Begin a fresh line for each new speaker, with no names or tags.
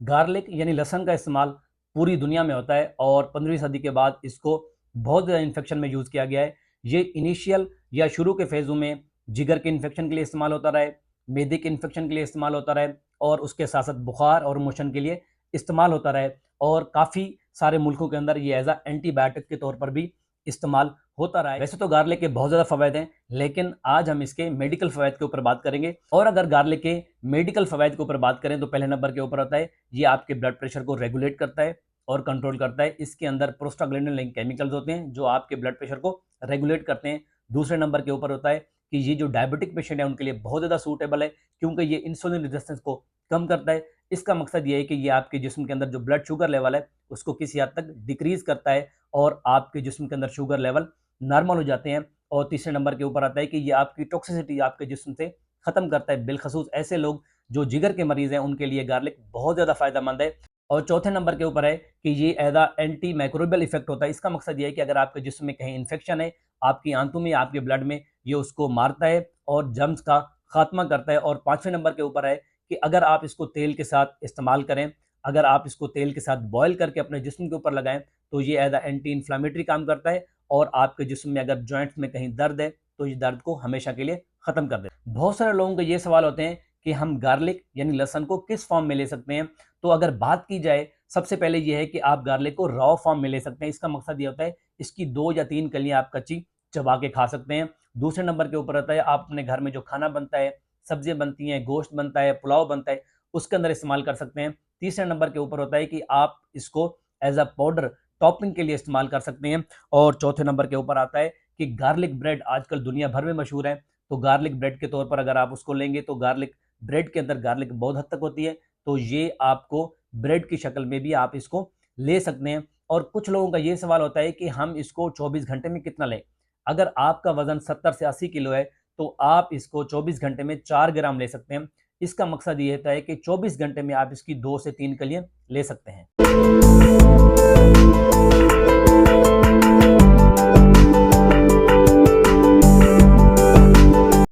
Garlic यानी लहसुन का इस्तेमाल पूरी दुनिया में होता है और 15वीं सदी के बाद इसको बहुत ज़्यादा इन्फेक्शन में यूज़ किया गया है। ये इनिशियल या शुरू के फेज़ों में जिगर के इन्फेक्शन के लिए इस्तेमाल होता रहा है, मैदे के इन्फेक्शन के लिए इस्तेमाल होता रहा है और उसके साथ-साथ बुखार और मोशन के लिए इस्तेमाल होता रहा है और काफ़ी सारे मुल्कों के अंदर ये एज़ अ एंटीबायोटिक के तौर पर भी इस्तेमाल होता रहा है। वैसे तो गार्लिक के बहुत ज़्यादा फ़वाइद हैं, लेकिन आज हम इसके मेडिकल फ़वाइद के ऊपर बात करेंगे। और अगर गार्लिक के मेडिकल फ़वाइद के ऊपर बात करें तो पहले नंबर के ऊपर होता है, ये आपके ब्लड प्रेशर को रेगुलेट करता है और कंट्रोल करता है। इसके अंदर प्रोस्टाग्लैंडिन लिंक केमिकल्स होते हैं जो आपके ब्लड प्रेशर को रेगुलेट करते हैं। दूसरे नंबर के ऊपर होता है कि ये जो डायबिटिक पेशेंट है उनके लिए बहुत ज़्यादा सूटेबल है, क्योंकि ये इंसुलिन रेजिस्टेंस को कम करता है। इसका मकसद ये है कि ये आपके जिस्म के अंदर जो ब्लड शुगर लेवल है उसको किसी हद तक डिक्रीज करता है और आपके जिस्म के अंदर शुगर लेवल नॉर्मल हो जाते हैं। और तीसरे नंबर के ऊपर आता है कि ये आपकी टॉक्सिसिटी आपके जिस्म से खत्म करता है। बिलखसूस ऐसे लोग जो जिगर के मरीज हैं उनके लिए गार्लिक बहुत ज़्यादा फायदेमंद है। और चौथे नंबर के ऊपर है कि ये as a antimicrobial effect होता है। इसका मकसद ये है कि अगर आपके जिस्म में कहीं इन्फेक्शन है, आपकी आंतों में, आपके ब्लड में, ये उसको मारता है और जर्म्स का खात्मा करता है। और पांचवें नंबर के ऊपर है कि अगर आप इसको तेल के साथ इस्तेमाल करें, अगर आप इसको तेल के साथ बॉयल करके अपने जिस्म के ऊपर लगाएं तो ये एज अ एंटी इन्फ्लामेटरी काम करता है और आपके जिस्म में अगर जॉइंट्स में कहीं दर्द है तो ये दर्द को हमेशा के लिए खत्म कर देता है। बहुत सारे लोगों के ये सवाल होते हैं कि हम गार्लिक यानी लहसुन को किस फॉर्म में ले सकते हैं। तो अगर बात की जाए, सबसे पहले ये है कि आप गार्लिक को रॉ फॉर्म में ले सकते हैं। इसका मकसद ये होता है इसकी 2 या 3 कलियां आप कच्ची चबा के खा सकते हैं। दूसरे नंबर के ऊपर होता है आप अपने घर में जो खाना बनता है, सब्जियां बनती हैं, गोश्त बनता है, पुलाव बनता है, उसके अंदर इस्तेमाल कर सकते हैं। तीसरे नंबर के ऊपर होता है कि आप इसको एज अ पाउडर टॉपिंग के लिए इस्तेमाल कर सकते हैं। और चौथे नंबर के ऊपर आता है कि गार्लिक ब्रेड आजकल दुनिया भर में मशहूर है, तो गार्लिक ब्रेड के तौर पर अगर आप उसको लेंगे तो गार्लिक ब्रेड के अंदर गार्लिक बहुत हद तक होती है, तो ये आपको ब्रेड की शक्ल में भी आप इसको ले सकते हैं। और कुछ लोगों का ये सवाल होता है कि हम इसको 24 घंटे में कितना लें। अगर आपका वजन 70 से 80 किलो है तो आप इसको 24 घंटे में 4 ग्राम ले सकते हैं। इसका मकसद ये होता है कि 24 घंटे में आप इसकी 2 से 3 कलियां ले सकते हैं।